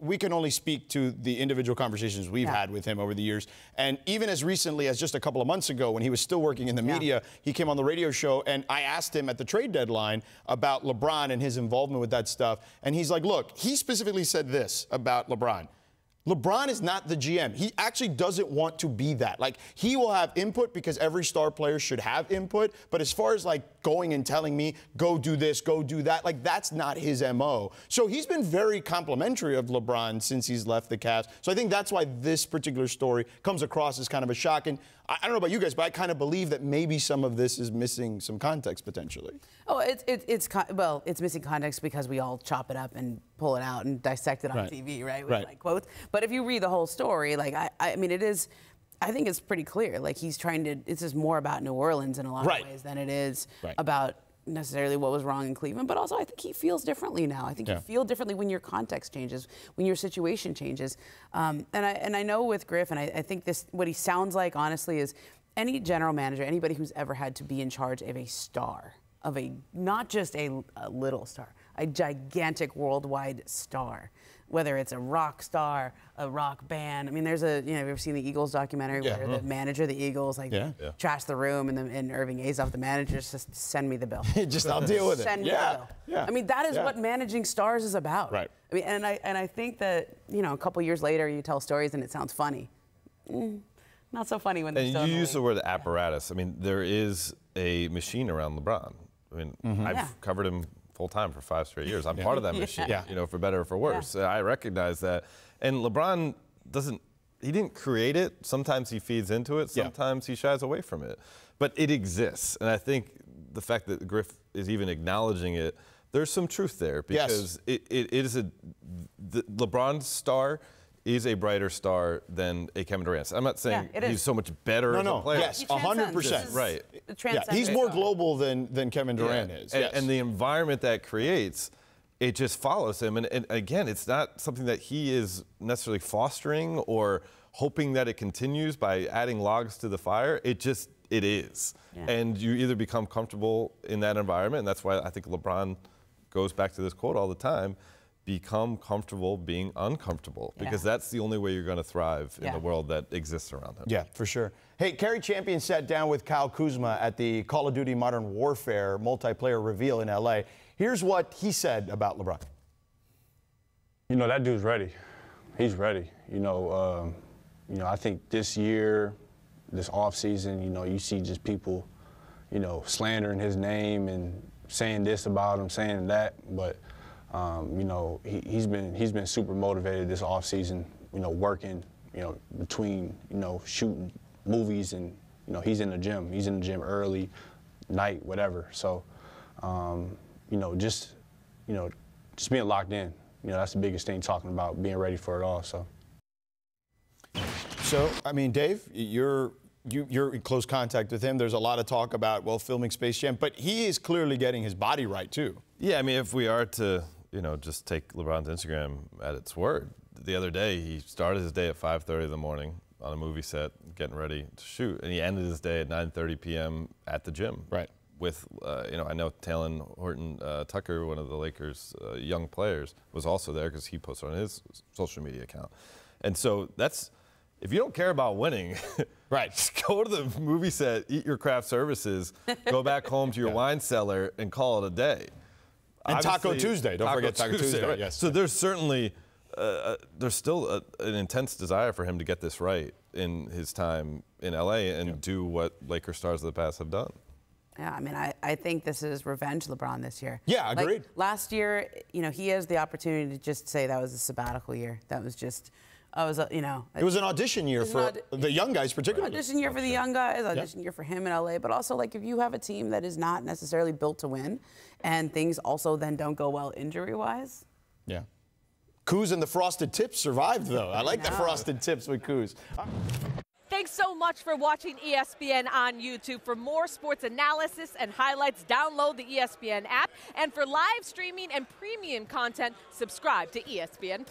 we can only speak to the individual conversations we've had with him over the years. And even as recently as just a couple of months ago, when he was still working in the media, he came on the radio show, and I asked him at the trade deadline about LeBron and his involvement with that stuff. And he's like, look, he specifically said this about LeBron. LeBron is not the GM. He actually doesn't want to be that. Like, he will have input because every star player should have input. But as far as, like, going and telling me, go do this, go do that, like, that's not his M.O. So he's been very complimentary of LeBron since he's left the Cavs. So I think that's why this particular story comes across as kind of a shock. And I don't know about you guys, but I kind of believe that maybe some of this is missing some context potentially. Oh, it's missing context because we all chop it up and pull it out and dissect it on TV, right? With like quotes. But if you read the whole story, like I mean, it is. I think it's pretty clear. Like, he's trying to. It's just more about New Orleans in a lot of ways than it is about necessarily what was wrong in Cleveland. But also, I think he feels differently now. I think you feel differently when your context changes, when your situation changes. And I know with Griffin, I think what he sounds like, honestly, is any general manager, anybody who's ever had to be in charge of a star, of a not just a little star, a gigantic worldwide star, whether it's a rock star, a rock band. I mean, there's have you ever seen the Eagles documentary where the manager of the Eagles trashed the room, and Irving Azoff, the manager, just send me the bill. Just I'll deal with it. Send me the bill. I mean, that is what managing stars is about. Right. I mean, and I think that a couple years later you tell stories and it sounds funny. Not so funny when they're still. And you use the word apparatus. I mean, there is a machine around LeBron. I mean, I've covered him full time for 5 straight years. I'm part of that machine, for better or for worse. I recognize that. And LeBron he didn't create it. Sometimes he feeds into it. Sometimes he shies away from it. But it exists. And I think the fact that Griff is even acknowledging it, there's some truth there because it is the LeBron's star is a brighter star than a Kevin Durant. I'm not saying he's so much better as a player. Yes, 100%. Right. He's more global than Kevin Durant is. And the environment that creates, it just follows him. And again, it's not something that he is necessarily fostering or hoping that it continues by adding logs to the fire. It is. And you either become comfortable in that environment, and that's why I think LeBron goes back to this quote all the time, become comfortable being uncomfortable, because that's the only way you're going to thrive in the world that exists around him. Yeah, for sure. Hey, Kerry Champion sat down with Kyle Kuzma at the Call of Duty Modern Warfare multiplayer reveal in LA. Here's what he said about LeBron. That dude's ready. He's ready. I think this year, this offseason, you see just people, slandering his name and saying this about him, saying that, but he's been super motivated this offseason, working, between, shooting movies and, he's in the gym. He's in the gym early, night, whatever. So, just being locked in, that's the biggest thing, talking about being ready for it all, so. So, I mean, Dave, you're in close contact with him. There's a lot of talk about, filming Space Jam, but he is clearly getting his body right, too. Yeah, I mean, if we are to just take LeBron's Instagram at its word. The other day, he started his day at 5:30 in the morning on a movie set, getting ready to shoot, and he ended his day at 9:30 p.m. at the gym. Right. With, I know Talon Horton-Tucker, one of the Lakers' young players, was also there because he posted on his social media account. And so if you don't care about winning, just go to the movie set, eat your craft services, go back home to your wine cellar, and call it a day. And Taco Tuesday. Don't forget Taco Tuesday. Right? Yes. So there's certainly, there's still an intense desire for him to get this right in his time in L.A. and do what Laker stars of the past have done. Yeah, I mean, I think this is revenge LeBron this year. Yeah, agreed. Last year, he has the opportunity to just say that was a sabbatical year. That was just, it was an audition year for the young guys, particularly. Audition year for the young guys, audition year for him in LA, but also, like, if you have a team that is not necessarily built to win, and things also then don't go well injury-wise. Yeah. Kuz and the Frosted Tips survived, though. I like the Frosted Tips with Kuz. Thanks so much for watching ESPN on YouTube. For more sports analysis and highlights, download the ESPN app. And for live streaming and premium content, subscribe to ESPN+.